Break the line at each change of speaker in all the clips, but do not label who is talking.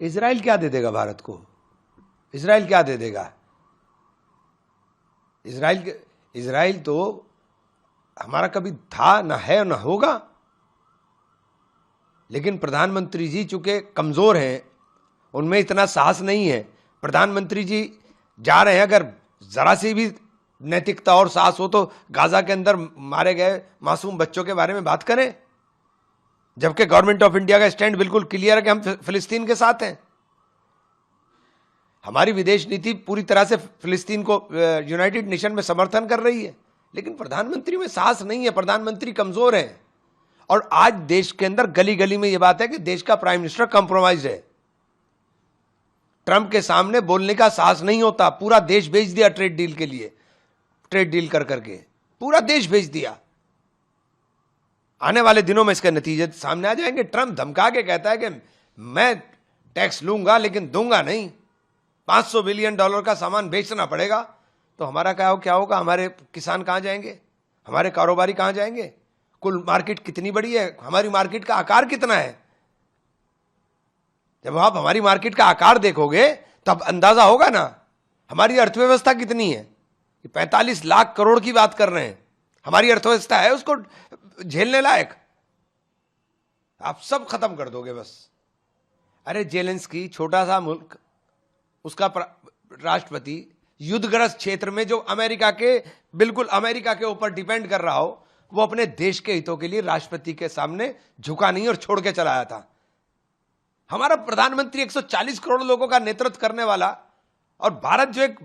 Israel क्या दे देगा भारत को? इजराइल क्या दे देगा? इजराइल तो हमारा कभी था, ना है, ना होगा। लेकिन प्रधानमंत्री जी चूंकि कमजोर हैं, उनमें इतना साहस नहीं है। प्रधानमंत्री जी जा रहे हैं, अगर जरा सी भी नैतिकता और साहस हो तो गाजा के अंदर मारे गए मासूम बच्चों के बारे में बात करें, जबकि गवर्नमेंट ऑफ इंडिया का स्टैंड बिल्कुल क्लियर है कि हम फिलिस्तीन के साथ हैं। हमारी विदेश नीति पूरी तरह से फिलिस्तीन को यूनाइटेड नेशन में समर्थन कर रही है, लेकिन प्रधानमंत्री में साहस नहीं है, प्रधानमंत्री कमजोर है। और आज देश के अंदर गली गली में यह बात है कि देश का प्राइम मिनिस्टर कॉम्प्रोमाइज है। ट्रंप के सामने बोलने का साहस नहीं होता। पूरा देश भेज दिया ट्रेड डील के लिए, ट्रेड डील कर करके पूरा देश भेज दिया। आने वाले दिनों में इसके नतीजे सामने आ जाएंगे। ट्रंप धमका के कहता है कि मैं टैक्स लूंगा लेकिन दूंगा नहीं, $500 बिलियन का सामान बेचना पड़ेगा। तो हमारा क्या होगा? हमारे किसान कहां जाएंगे? हमारे कारोबारी कहां जाएंगे? कुल मार्केट कितनी बड़ी है? हमारी मार्केट का आकार कितना है? जब आप हमारी मार्केट का आकार देखोगे तब अंदाजा होगा ना हमारी अर्थव्यवस्था कितनी है। 45 लाख करोड़ की बात कर रहे हैं, हमारी अर्थव्यवस्था है उसको झेलने लायक? आप सब खत्म कर दोगे बस। अरे जेलेंस्की छोटा सा मुल्क, उसका राष्ट्रपति युद्धग्रस्त क्षेत्र में जो बिल्कुल अमेरिका के ऊपर डिपेंड कर रहा हो, वो अपने देश के हितों के लिए राष्ट्रपति के सामने झुका नहीं और छोड़ के चला आया था। हमारा प्रधानमंत्री 140 करोड़ लोगों का नेतृत्व करने वाला, और भारत जो एक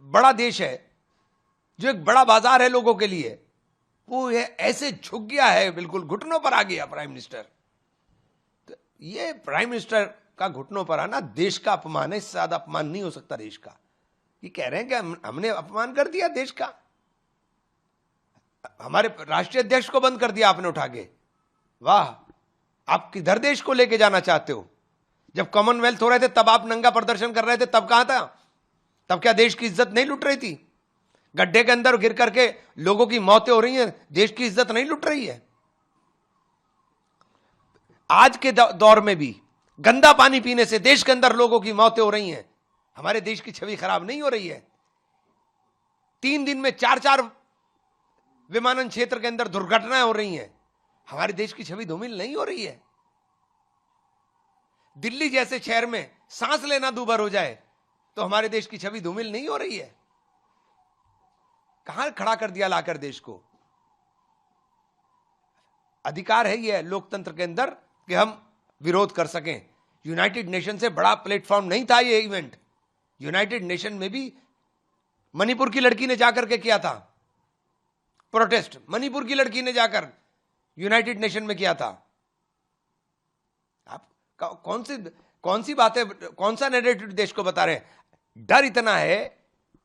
बड़ा देश है, जो एक बड़ा बाजार है लोगों के लिए, वो ये ऐसे झुक गया है, बिल्कुल घुटनों पर आ गया प्राइम मिनिस्टर। तो ये प्राइम मिनिस्टर का घुटनों पर आना देश का अपमान है, इससे ज्यादा अपमान नहीं हो सकता देश का। ये कह रहे हैं कि हमने अपमान कर दिया देश का, हमारे राष्ट्रीय अध्यक्ष को बंद कर दिया आपने उठा के। वाह, आप किधर देश को लेके जाना चाहते हो? जब कॉमनवेल्थ हो रहे थे तब आप नंगा प्रदर्शन कर रहे थे, तब कहां था? तब क्या देश की इज्जत नहीं लुट रही थी? गड्ढे के अंदर गिर करके लोगों की मौतें हो रही हैं, देश की इज्जत नहीं लुट रही है? आज के दौर में भी गंदा पानी पीने से देश के अंदर लोगों की मौतें हो रही हैं, हमारे देश की छवि खराब नहीं हो रही है? 3 दिन में 4 विमानन क्षेत्र के अंदर दुर्घटनाएं हो रही हैं, हमारे देश की छवि धूमिल नहीं हो रही है? दिल्ली जैसे शहर में सांस लेना दूभर हो जाए तो हमारे देश की छवि धूमिल नहीं हो रही है? कहां खड़ा कर दिया लाकर देश को? अधिकार है यह लोकतंत्र के अंदर कि हम विरोध कर सकें। यूनाइटेड नेशन से बड़ा प्लेटफॉर्म नहीं था यह इवेंट। यूनाइटेड नेशन में भी मणिपुर की लड़की ने जाकर के किया था प्रोटेस्ट, मणिपुर की लड़की ने जाकर यूनाइटेड नेशन में किया था। आप कौन सी बातें, कौन सा नैरेटिव देश को बता रहे हैं? डर इतना है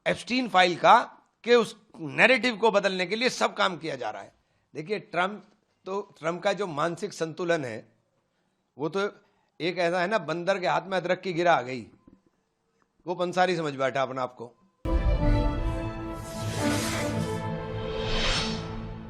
एप्स्टीन फाइल का कि उस नैरेटिव को बदलने के लिए सब काम किया जा रहा है। देखिए ट्रंप का जो मानसिक संतुलन है वो तो एक ऐसा है ना, बंदर के हाथ में अदरक की गिरा आ गई, वो पंसारी समझ बैठा अपना आपको।